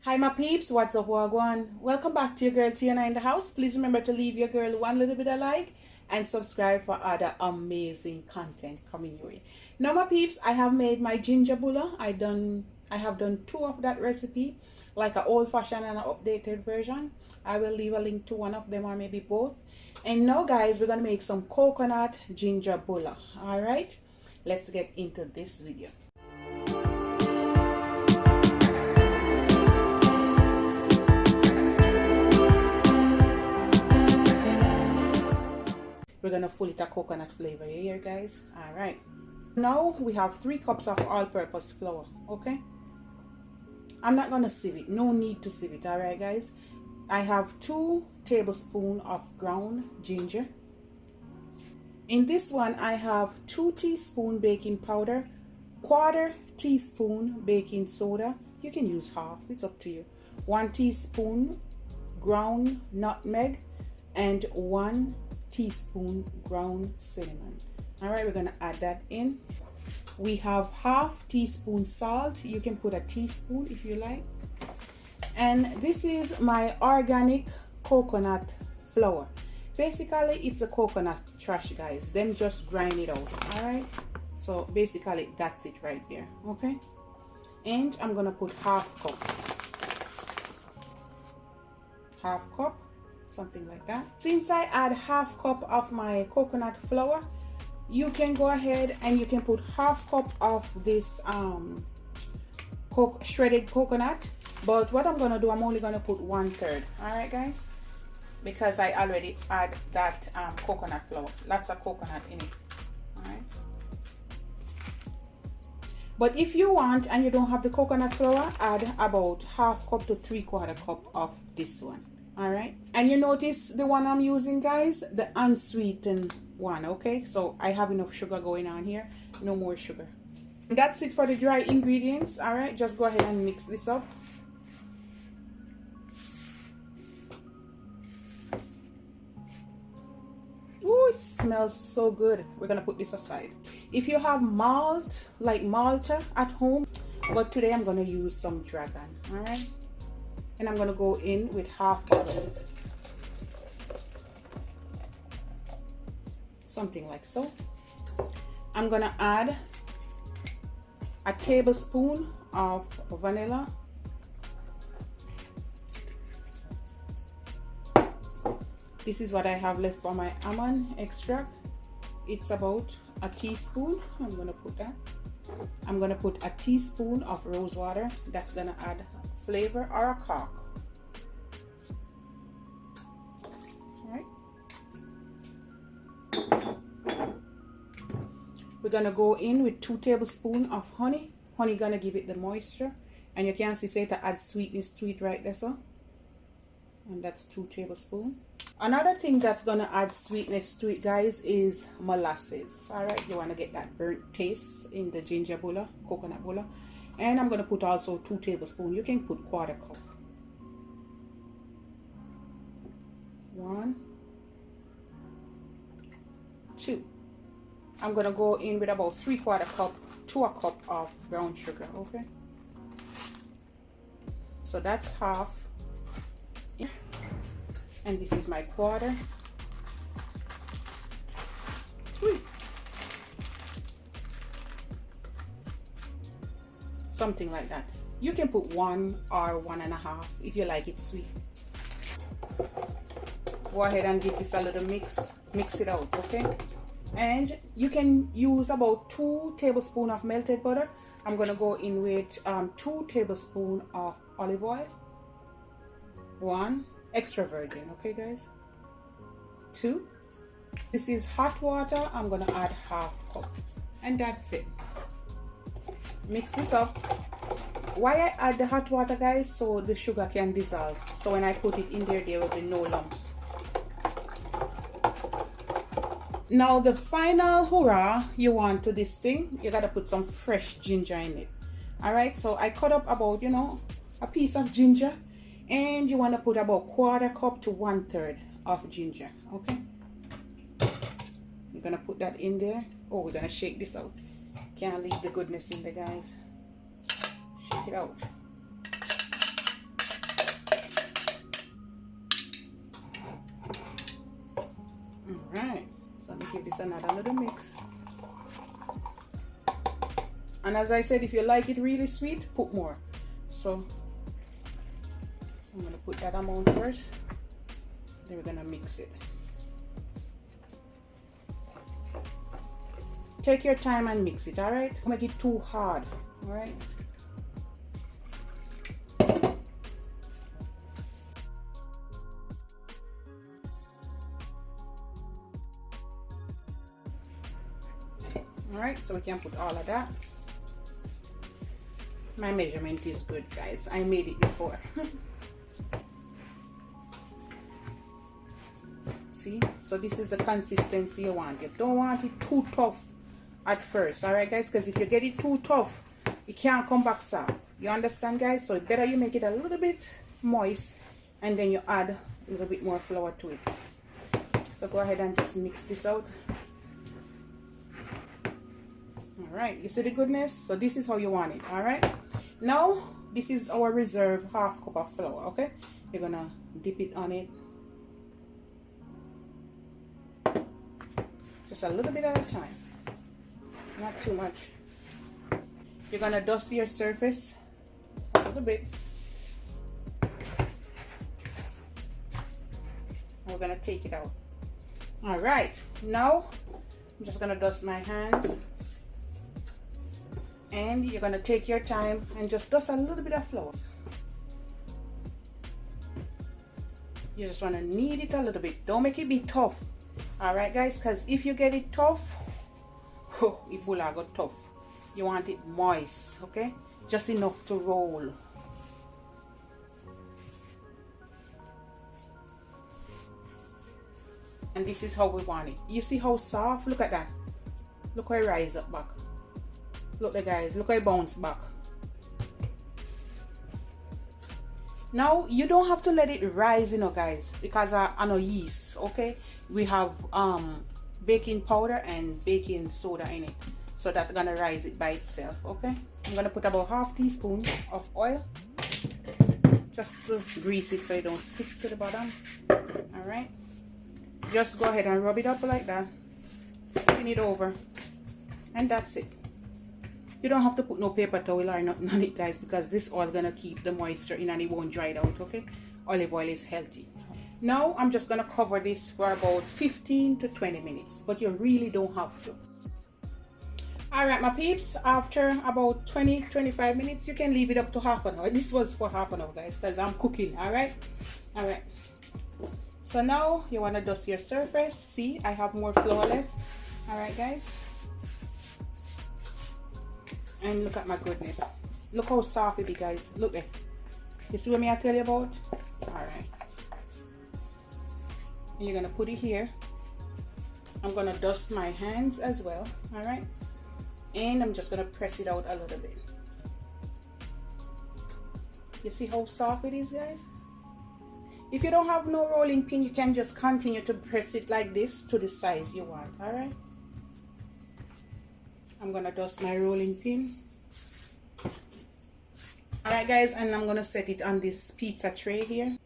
Hi my peeps, what's up, wagwan? Welcome back to your girl Tiana in the house. Please remember to leave your girl one little bit of like and subscribe for other amazing content coming your way. Now my peeps, I have made my ginger bulla. I have done two of that recipe, like an old-fashioned and an updated version. I will leave a link to one of them or maybe both. And now guys, we're gonna make some coconut ginger bulla. Alright, let's get into this video. We're gonna full it a coconut flavor here, guys. All right, now we have 3 cups of all-purpose flour. Okay, I'm not gonna sieve it, no need to sieve it. All right guys, I have 2 tablespoons of ground ginger. In this one I have 2 teaspoons baking powder, 1/4 teaspoon baking soda, you can use half, it's up to you, 1 teaspoon ground nutmeg, and 1 teaspoon ground cinnamon. All right, we're gonna add that in. We have 1/2 teaspoon salt, you can put a teaspoon if you like. And this is my organic coconut flour. Basically it's a coconut trash, guys, then just grind it out. All right, so basically that's it right there. Okay, and I'm gonna put half cup, something like that. Since I add 1/2 cup of my coconut flour, you can go ahead and you can put 1/2 cup of this shredded coconut, but what I'm gonna do, I'm only gonna put 1/3. all right guys, because I already add that coconut flour, lots of coconut in it. All right, but if you want and you don't have the coconut flour, add about 1/2 cup to 3/4 cup of this one. All right, and you notice the one I'm using, guys, the unsweetened one. Okay, so I have enough sugar going on here, no more sugar. And that's it for the dry ingredients. All right, just go ahead and mix this up. Oh, it smells so good. We're gonna put this aside. If you have malt, like malta at home, but today I'm gonna use some dragon. All right, and I'm gonna go in with 1/2 bottle, something like so. I'm gonna add a tablespoon of vanilla, this is what I have left for my almond extract. It's about a teaspoon. I'm gonna put that. I'm gonna put a teaspoon of rose water, that's gonna add flavor, or a cork. All right, we're gonna go in with 2 tablespoons of honey. Honey gonna give it the moisture, and you can see say to add sweetness to it right there, so, and that's 2 tablespoons. Another thing that's gonna add sweetness to it, guys, is molasses. All right, you want to get that burnt taste in the ginger bulla, coconut bulla. And I'm gonna put also 2 tablespoons, you can put 1/4 cup. 1, 2. I'm gonna go in with about 3/4 cup to a cup of brown sugar. Okay, so that's half, and this is my 1/4. Something like that. You can put 1 or 1.5 if you like it sweet. Go ahead and give this a little mix it out. Okay, and you can use about 2 tablespoons of melted butter. I'm gonna go in with 2 tablespoons of olive oil, 1 extra virgin. Okay guys, 2. This is hot water, I'm gonna add 1/2 cup, and that's it. Mix this up. Why I add the hot water, guys, so the sugar can dissolve, so when I put it in there will be no lumps. Now the final hurrah you want to this thing, you gotta put some fresh ginger in it. All right, so I cut up about, you know, a piece of ginger, and you want to put about 1/4 cup to 1/3 of ginger. Okay, you're gonna put that in there. Oh, we're gonna shake this out, can't leave the goodness in there, guys. Shake it out. this another little mix. And as I said, if you like it really sweet, put more. So I'm going to put that amount first. Then we're going to mix it. Take your time and mix it, alright? Don't make it too hard, alright? Alright, so we can put all of that. My measurement is good, guys. I made it before. See? So this is the consistency you want. You don't want it too tough at first. Alright, guys? Because if you get it too tough, it can't come back soft. You understand, guys? So it's better you make it a little bit moist and then you add a little bit more flour to it. So go ahead and just mix this out. Alright, you see the goodness? So this is how you want it. Alright, now this is our reserve half cup of flour. Okay, you're gonna dip it on it just a little bit at a time, not too much. You're gonna dust your surface a little bit. We're gonna take it out. Alright, now I'm just gonna dust my hands. And you're going to take your time and just dust a little bit of flour. You just want to knead it a little bit. Don't make it be tough. Alright, guys, because if you get it tough, it will go tough. You want it moist, okay? Just enough to roll. And this is how we want it. You see how soft? Look at that. Look how it rises up back. Look there, guys, look how it bounce back. Now you don't have to let it rise, you know, guys, because I know yeast. Okay, we have baking powder and baking soda in it, so that's gonna rise it by itself. Okay, I'm gonna put about half teaspoon of oil just to grease it so it don't stick to the bottom. All right, just go ahead and rub it up like that, spin it over, and that's it. You don't have to put no paper towel or nothing on it, guys, because this oil gonna keep the moisture in and it won't dry it out. Okay, olive oil is healthy. Now I'm just gonna cover this for about 15 to 20 minutes, but you really don't have to. All right, my peeps, after about 20-25 minutes, you can leave it up to half an hour. This was for half an hour, guys, because I'm cooking. All right. So now you want to dust your surface. See, I have more flour left. All right, guys. And look at my goodness. Look how soft it is, guys. Look there. You see what I tell you about? Alright. And you're going to put it here. I'm going to dust my hands as well. Alright. And I'm just going to press it out a little bit. You see how soft it is, guys? If you don't have no rolling pin, you can just continue to press it like this to the size you want. Alright. I'm gonna dust my rolling pin. Alright, guys, and I'm gonna set it on this pizza tray here.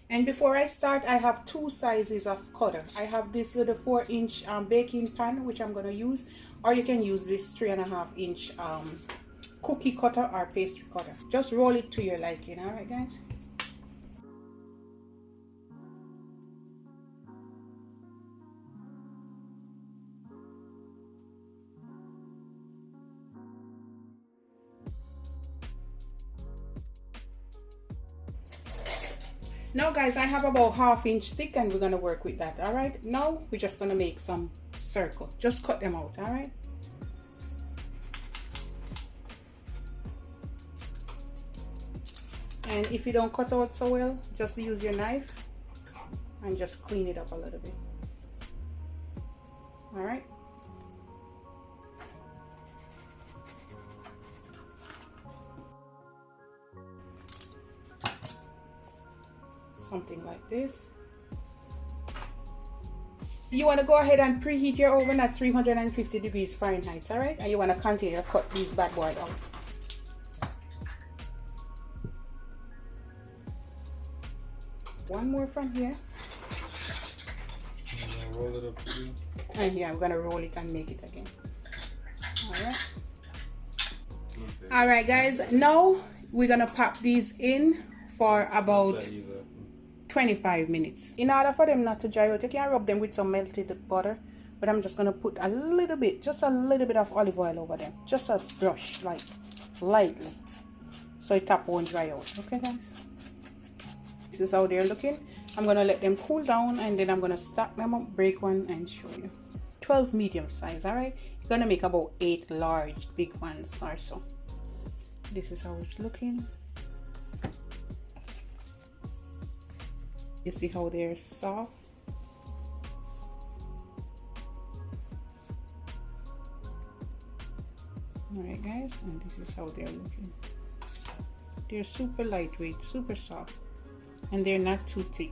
And before I start, I have two sizes of cutter. I have this little 4-inch baking pan, which I'm gonna use, or you can use this 3.5-inch cookie cutter or pastry cutter. Just roll it to your liking. Alright, guys. Now, guys, I have about 1/2 inch thick and we're going to work with that. All right, now we're just going to make some circle. Just cut them out. All right, and if you don't cut out so well, just use your knife and just clean it up a little bit. All right. Something like this. You want to go ahead and preheat your oven at 350 degrees Fahrenheit, all right? And you want to continue to cut these bad boys out. One more from here. roll it up too. And yeah, I'm gonna roll it and make it again. Alright. Okay. Alright guys, now we're gonna pop these in for about 25 minutes. In order for them not to dry out, you can rub them with some melted butter, but I'm just gonna put a little bit, just a little bit of olive oil over them, just a brush, like lightly, so it top won't dry out. Okay guys, this is how they're looking. I'm gonna let them cool down and then I'm gonna stack them up, break one and show you. 12 medium size. All right, you're gonna make about 8 large big ones or so. This is how it's looking. You see how they're soft? Alright guys, and this is how they're looking. They're super lightweight, super soft, and they're not too thick.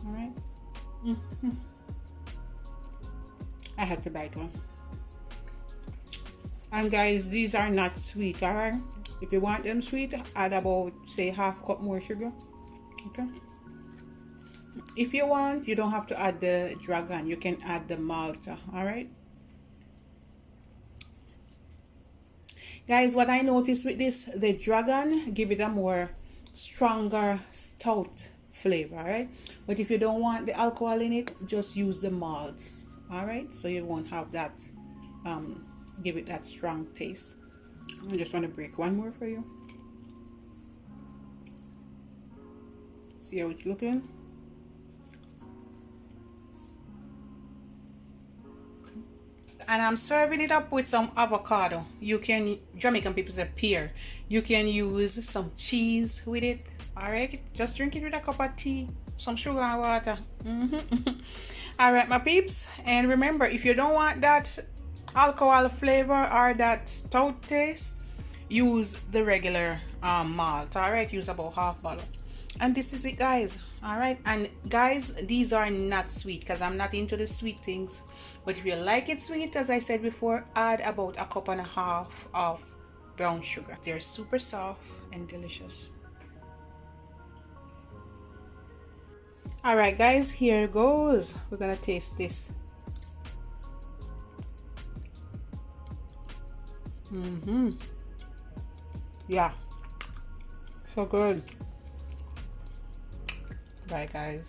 Alright. I had to bite one. And guys, these are not sweet, alright? If you want them sweet, add about, say, half cup more sugar. Okay. If you want, you don't have to add the dragon, you can add the malta. All right guys, what I noticed with this, the dragon give it a more stronger stout flavor. All right, but if you don't want the alcohol in it, just use the malt. All right, so you won't have that give it that strong taste. I just want to break one more for you. See how it's looking. And I'm serving it up with some avocado. You can, Jamaican people say pear. You can use some cheese with it. All right, just drink it with a cup of tea, some sugar and water. All right, my peeps. And remember, if you don't want that alcohol flavor or that stout taste, use the regular malt. All right, use about half bottle. And this is it guys. All right, and guys, these are not sweet because I'm not into the sweet things, but if you like it sweet, as I said before, add about a cup and a half of brown sugar. They're super soft and delicious. All right guys, here goes. We're gonna taste this. Yeah, so good. Bye guys.